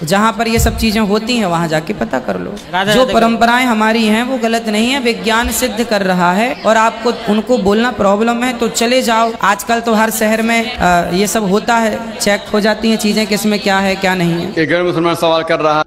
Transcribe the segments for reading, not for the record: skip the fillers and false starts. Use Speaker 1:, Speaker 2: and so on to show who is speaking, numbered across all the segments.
Speaker 1: जहाँ पर ये सब चीज़ें होती हैं वहाँ जाके पता कर लो। जो परंपराएं हमारी हैं वो गलत नहीं है, विज्ञान सिद्ध कर रहा है और आपको उनको बोलना प्रॉब्लम है तो चले जाओ। आजकल तो हर शहर में ये सब होता है, चेक हो जाती हैं चीज़ें किस में क्या है क्या नहीं है।
Speaker 2: एक गैर मुसलमान सवाल कर रहा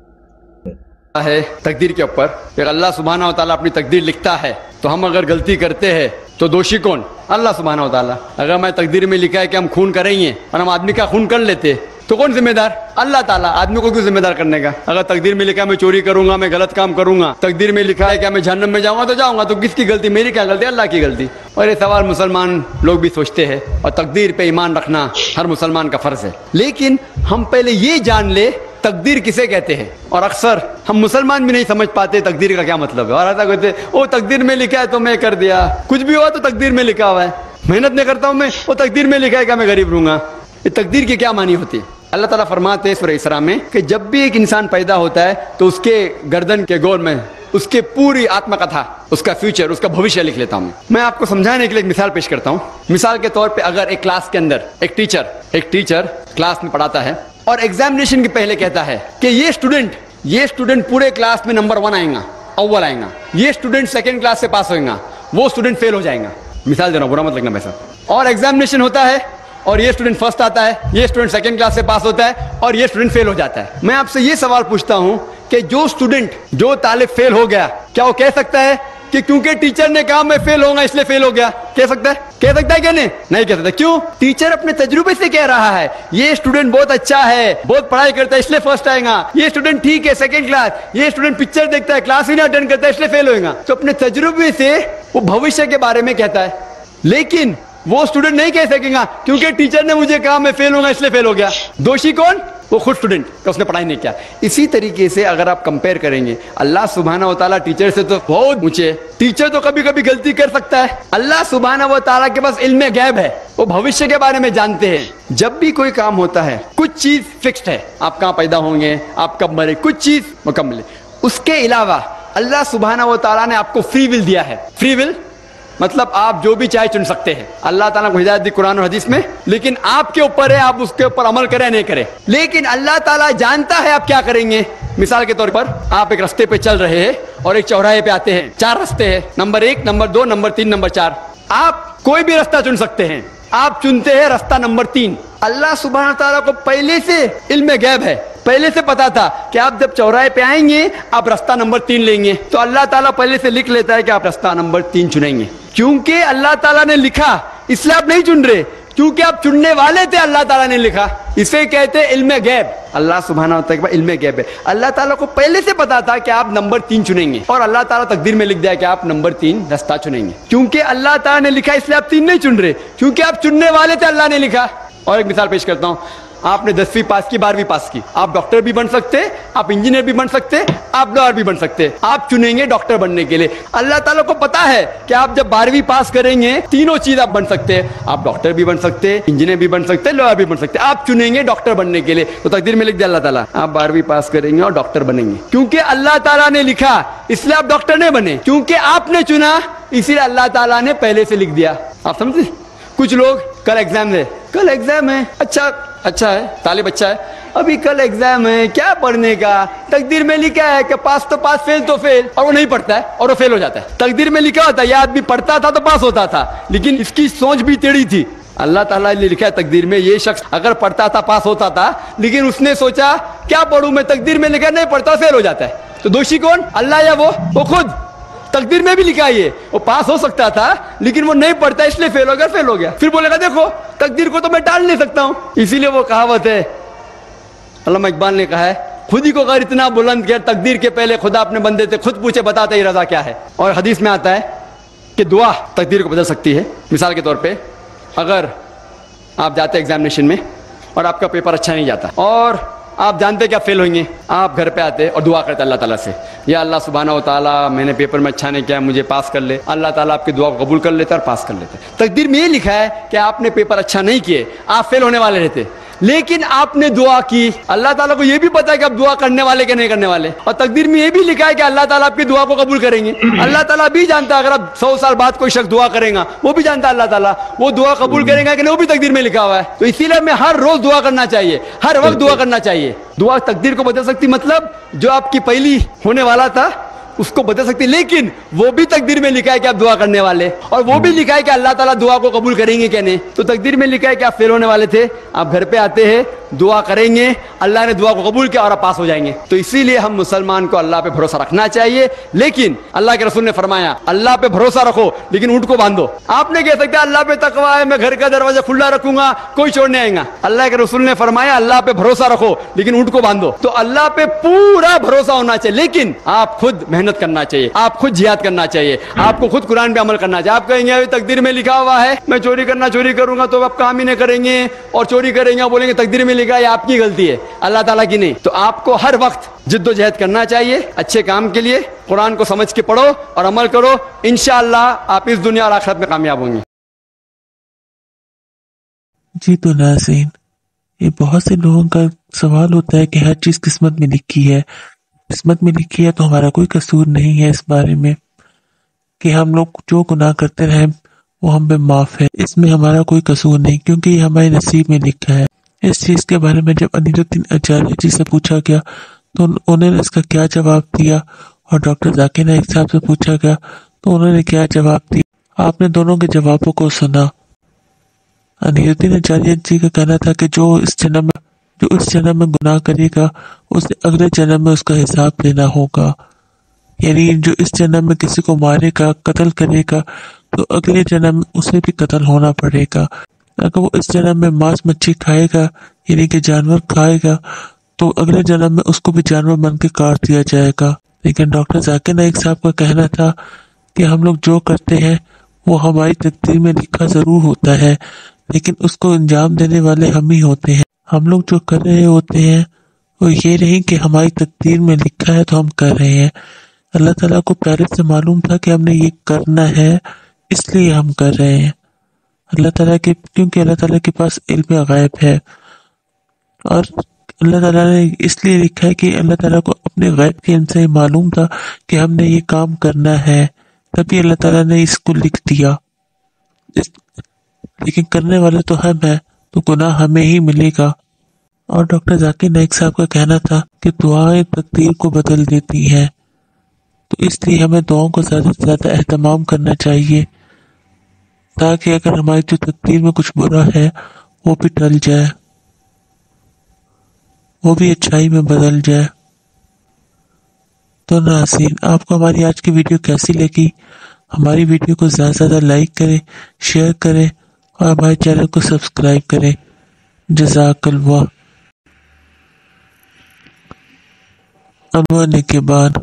Speaker 2: है तकदीर के ऊपर कि अल्लाह सुब्हानहू व तआला अपनी तकदीर लिखता है तो हम अगर गलती करते हैं तो दोषी कौन? अल्लाह सुब्हानहू व तआला। अगर मैं तकदीर में लिखा है कि हम खून करेंगे और हम आदमी का खून कर लेते तो कौन जिम्मेदार? अल्लाह ताला। आदमी को क्यों जिम्मेदार करने का? अगर तकदीर में लिखा है मैं चोरी करूंगा, मैं गलत काम करूंगा, तकदीर में लिखा है कि मैं जहन्नम में जाऊंगा तो जाऊंगा, तो किसकी गलती? मेरी क्या गलती? अल्लाह की गलती। और ये सवाल मुसलमान लोग भी सोचते हैं और तकदीर पे ईमान रखना हर मुसलमान का फर्ज है। लेकिन हम पहले ये जान ले तकदीर किसे कहते हैं। और अक्सर हम मुसलमान भी नहीं समझ पाते तकदीर का क्या मतलब है। और ऐसा कहते ओ तकदीर में लिखा है तो मैं कर दिया, कुछ भी हुआ तो तकदीर में लिखा हुआ है, मेहनत नहीं करता हूं मैं, वो तकदीर में लिखा है क्या मैं गरीब रहूंगा। ये तकदीर की क्या मानी होती है? अल्लाह ताला फरमाते हैं सूरह इसरा में कि जब भी एक इंसान पैदा होता है तो उसके गर्दन के गोल में उसके पूरी आत्मकथा, उसका फ्यूचर, उसका भविष्य लिख लेता हूँ। मैं आपको समझाने के लिए एक मिसाल पेश करता हूँ। मिसाल के तौर पे अगर एक क्लास के अंदर एक टीचर क्लास में पढ़ाता है और एग्जामिनेशन के पहले कहता है कि ये स्टूडेंट पूरे क्लास में नंबर 1 आएगा, अव्वल आएगा, ये स्टूडेंट सेकेंड क्लास से पास होगा, वो स्टूडेंट फेल हो जाएगा। मिसाल दे रहा हूँ, बुरा मत लगना वैसा। और एग्जामिनेशन होता है और ये स्टूडेंट फर्स्ट आता है, ये स्टूडेंट सेकंड क्लास से पास होता है और ये स्टूडेंट फेल हो जाता है। मैं आपसे ये सवाल पूछता हूं कि जो तालिब फेल हो गया, क्या वो कह सकता है कि क्योंकि टीचर ने कहा मैं फेल होऊंगा इसलिए फेल हो गया? कह सकता है क्या? नहीं कह सकता। क्यों? टीचर अपने तजुर्बे से कह रहा है ये स्टूडेंट बहुत अच्छा है, बहुत पढ़ाई करता है इसलिए फर्स्ट आएगा, ये स्टूडेंट ठीक है सेकंड क्लास, ये स्टूडेंट पिक्चर देखता है क्लास ही नहीं अटेंड करता है इसलिए फेल होगा। तो अपने तजुर्बे से वो भविष्य के बारे में कहता है। लेकिन वो स्टूडेंट नहीं कह सकेगा क्योंकि टीचर ने मुझे कहा मैं फेल होगा इसलिए फेल हो गया। दोषी कौन? वो खुद स्टूडेंट, उसने पढ़ाई नहीं किया। इसी तरीके से अगर आप कंपेयर करेंगे, अल्लाह सुब्हानहू व तआला टीचर से तो बहुत ऊंचे। टीचर तो कभी कभी गलती कर सकता है, अल्लाह सुब्हानहू व तआला के पास इल्म गैब है, वो भविष्य के बारे में जानते हैं। जब भी कोई काम होता है कुछ चीज फिक्स्ड है, आप कहाँ पैदा होंगे, आप कब मरे, कुछ चीज मुकम्मल है। उसके अलावा अल्लाह सुब्हानहू व तआला ने आपको फ्री विल दिया है। फ्री विल मतलब आप जो भी चाहे चुन सकते हैं। अल्लाह ताला को हिदायत दी कुरान और हदीस में, लेकिन आपके ऊपर है आप उसके ऊपर अमल करें नहीं करें। लेकिन अल्लाह ताला जानता है आप क्या करेंगे। मिसाल के तौर पर आप एक रास्ते पे चल रहे हैं और एक चौराहे पे आते हैं, 4 रास्ते हैं, नंबर 1, नंबर 2, नंबर 3, नंबर 4। आप कोई भी रास्ता चुन सकते हैं, आप चुनते हैं रास्ता नंबर 3। अल्लाह सुब्हानहू ताला को पहले से इल्म गैब है, पहले से पता था कि आप जब चौराहे पे आएंगे आप रास्ता नंबर 3 लेंगे, तो अल्लाह ताला पहले से लिख लेता है कि आप रास्ता नंबर 3 चुनेंगे। क्योंकि अल्लाह ताला ने लिखा इसलिए आप नहीं चुन रहे, क्योंकि आप चुनने वाले थे, अल्लाह ताला ने लिखा। इसे कहते हैं इल्म गैब। अल्लाह सुब्हानहू व तआला इल्म गैब है। अल्लाह ताला को पहले से पता था कि आप नंबर 3 चुनेंगे और अल्लाह ताला तकदीर में लिख दिया कि आप नंबर 3 रास्ता चुनेंगे। क्योंकि अल्लाह ताला ने लिखा इसलिए आप 3 नहीं चुन रहे, क्योंकि आप चुनने वाले थे, अल्लाह ने लिखा। और एक मिसाल पेश करता हूँ। आपने 10वीं पास की, 12वीं पास की, आप डॉक्टर भी बन सकते, आप इंजीनियर भी बन सकते, आप लॉयर भी बन सकते। आप चुनेंगे डॉक्टर बनने के लिए। अल्लाह ताला को पता है कि आप जब 12वीं पास करेंगे तीनों चीज आप बन सकते हैं, आप डॉक्टर भी बन सकते, इंजीनियर भी बन सकते, लॉयर भी बन सकते। आप चुनेंगे डॉक्टर बनने के लिए, तो तकदीर में लिख दिया अल्लाह ताला आप 12वीं पास करेंगे और डॉक्टर बनेंगे। क्योंकि अल्लाह ताला ने लिखा इसलिए आप डॉक्टर नहीं बने, क्योंकि आपने चुना इसीलिए अल्लाह ताला ने पहले से लिख दिया। आप समझे? कुछ लोग कल एग्जाम है, अच्छा है, तालिब अच्छा है, अभी कल एग्जाम है, क्या पढ़ने का? तकदीर में लिखा है कि पास तो पास, फेल तो फेल, और वो नहीं पढ़ता है और वो फेल हो जाता है। तकदीर में लिखा होता है ये आदमी पढ़ता था तो पास होता था, लेकिन इसकी सोच भी टेढ़ी थी। अल्लाह ताला ने लिखा है तकदीर में ये शख्स अगर पढ़ता था पास होता था, लेकिन उसने सोचा क्या पढ़ूं मैं, तकदीर में लिखा नहीं पढ़ता फेल हो जाता है। तो दोषी कौन? अल्लाह या वो खुद? तकदीर में भी लिखा है वो पास हो सकता था लेकिन वो नहीं पढ़ता इसलिए फेल हो गया। फिर बोलेगा देखो तकदीर को तो मैं टाल नहीं सकता हूं। इसीलिए वो कहावत है, अल्लामा इकबाल ने कहा है, खुद ही को अगर इतना बुलंद किया तकदीर के पहले खुदा अपने बंदे से खुद पूछे बताते ही रजा क्या है। और हदीस में आता है कि दुआ तकदीर को बदल सकती है। मिसाल के तौर पे अगर आप जाते एग्जामिनेशन में और आपका पेपर अच्छा नहीं जाता और आप जानते क्या फेल होंगे, आप घर पे आते और दुआ करते अल्लाह ताला से, या अल्लाह सुब्हानहू व तआला मैंने पेपर में अच्छा नहीं किया, मुझे पास कर ले। अल्लाह ताला आपकी दुआ को कबूल कर लेता और पास कर लेता। तकदीर में ये लिखा है कि आपने पेपर अच्छा नहीं किए, आप फेल होने वाले रहते, لیکن آپ نے دعا کی, اللہ تعالیٰ کو یہ بھی پتا ہے کہ آپ دعا کرنے والے کہ نہیں کرنے والے, اور تقدیر میں یہ بھی لکھا ہے کہ اللہ تعالیٰ آپ کی دعا کو قبول کریں گے. اللہ تعالیٰ بھی جانتا ہے اگر آپ 100 سال بعد کوئی شخص دعا کرے گا, وہ بھی جانتا ہے اللہ تعالیٰ وہ دعا قبول کرے گا کہ نہیں, وہ بھی تقدیر میں لکھا ہوا ہے. تو اسی لیے ہمیں ہر روز دعا کرنا چاہیے, ہر وقت دعا کرنا چاہیے. دعا تقدیر کو بدل سکتی, مطلب جو آپ کی پہلی ہونے والا تھا اس کو بدل سکتی, لیکن وہ بھی تقدیر میں لکھا ہے کہ آپ دعا کرنے والے, اور وہ بھی لکھا ہے کہ اللہ تعالیٰ دعا کو قبول کریں گے کہ نہیں. تو تقدیر میں لکھا ہے کہ آپ فیل ہونے والے تھے, آپ گھر پہ آتے ہیں, دعا کریں گے, اللہ نے دعا کو قبول کیا اور آپ پاس ہو جائیں گے. تو اسی لیے ہم مسلمان کو اللہ پہ بھروسہ رکھنا چاہیے. لیکن اللہ کے رسول نے فرمایا اللہ پہ بھروسہ رکھو لیکن اونٹ کو باندھو. آپ نے کہہ سکتے اللہ پہ تقویٰ ہے, میں گھر کا دروازہ کھلا رکھوں گا, کوئی چور نہیں آئے گا. اللہ کے رسول نے فرمایا اللہ پہ بھروسہ رکھو لیکن اونٹ کو باندھو. تو اللہ پہ پورا بھروسہ ہونا چاہیے, لیکن آپ خود محنت کرنا چاہیے, آپ خود جہاد کرنا چاہیے, آپ کو خود قرآن پہ عمل کرنا چاہیے. آپ کہیں گے تقدیر میں لکھا ہوا ہے میں چوری کروں گا, تو آپ کام ہی نہیں کریں گے, اور چوری کریں گے بولیں گے تقدیر میں لکھا ہے, آپ کی غلطی ہے, اللہ تعالیٰ کی نہیں. تو آپ کو ہر وقت جد و جہد کرنا چاہیے اچھے کام کے لیے. قرآن کو سمجھ کے پڑھو اور عمل کرو, انشاءاللہ آپ اس دنیا اور آخرت میں کامیاب ہوں گے.
Speaker 3: جی تو ناظرین, یہ بہت سے لوگوں کا سوال ہوتا ہے کہ ہر چیز قسمت میں لکھی ہے, قسمت میں لکھی ہے تو ہمارا کوئی قصور نہیں ہے اس بارے میں کہ ہم لوگ جو گناہ کرتے رہیں وہ ہم پہ معاف ہے, اس میں ہمارا کوئی قصور نہیں کیونکہ یہ ہمارے نصیب میں لکھا ہے. اس چیز کے بارے میں جب انیر الدین اچاریہ جی سے پوچھا گیا تو انہوں نے اس کا کیا جواب دیا, اور ڈاکٹر ذاکر نائک صاحب سے پوچھا گیا تو انہوں نے کیا جواب دیا, آپ نے دونوں کے جوابوں کو سنا. انیر الدین اچاریہ جی کا کہنا تھا کہ جو اس جنم میں گناہ کرے گا اسے اگلے جنم میں اس کا حساب دینا ہوگا. یعنی جو اس جنم میں کسی کو مارے گا, قتل کرے گا, تو اگلے جنم میں اسے بھی قتل ہونا پڑے گا. اگر وہ اس جنم میں ماس مچھی کھائے گا یعنی کہ جانور کھائے گا تو اگلے جنم میں اس کو بھی جانور بن کے کاٹ دیا جائے گا. لیکن ڈاکٹر ذاکر نائک صاحب کا کہنا تھا کہ ہم لوگ جو کرتے ہیں وہ ہماری تقدیر میں لکھا ضرور ہوتا ہے, لیکن اس کو انجام دینے والے ہم ہی ہوتے ہیں. ہم لوگ جو کر رہے ہوتے ہیں وہ یہ نہیں کہ ہماری تقدیر میں لکھا ہے تو ہم کر رہے ہیں. اللہ تعالیٰ کو پہلے سے معلوم تھا کہ ہم نے یہ کرنا ہے, اس لیے ہم کر رہے ہیں. کیونکہ اللہ تعالیٰ کے پاس علم غیب ہے, اور اللہ تعالیٰ نے اس لیے لکھا ہے کہ اللہ تعالیٰ کو اپنے غیب کے علم سے معلوم تھا کہ ہم نے یہ کام کرنا ہے, تبھی اللہ تعالیٰ نے اس کو لکھ دیا. لیکن کرنے والے تو ہم ہیں, تو گناہ ہمیں ہی ملے گا. اور ڈاکٹر ذاکر نائک صاحب کا کہنا تھا کہ دعائیں تقدیر کو بدل دیتی ہیں, تو اس لیے ہمیں دعاؤں کو زیادہ سے زیادہ اہتمام کرنا چاہیے تاکہ اگر ہماری جو تقدیر میں کچھ برا ہے وہ بھی ٹل جائے, وہ بھی اچھائی میں بدل جائے. تو ناظرین, آپ کو ہماری آج کی ویڈیو کیسی لگی؟ ہماری ویڈیو کو زیادہ سے زیادہ لائک کریں, شیئر کریں اور ہمارے چینل کو سبسکرائب کریں. جزاک اللہ. امن کے بعد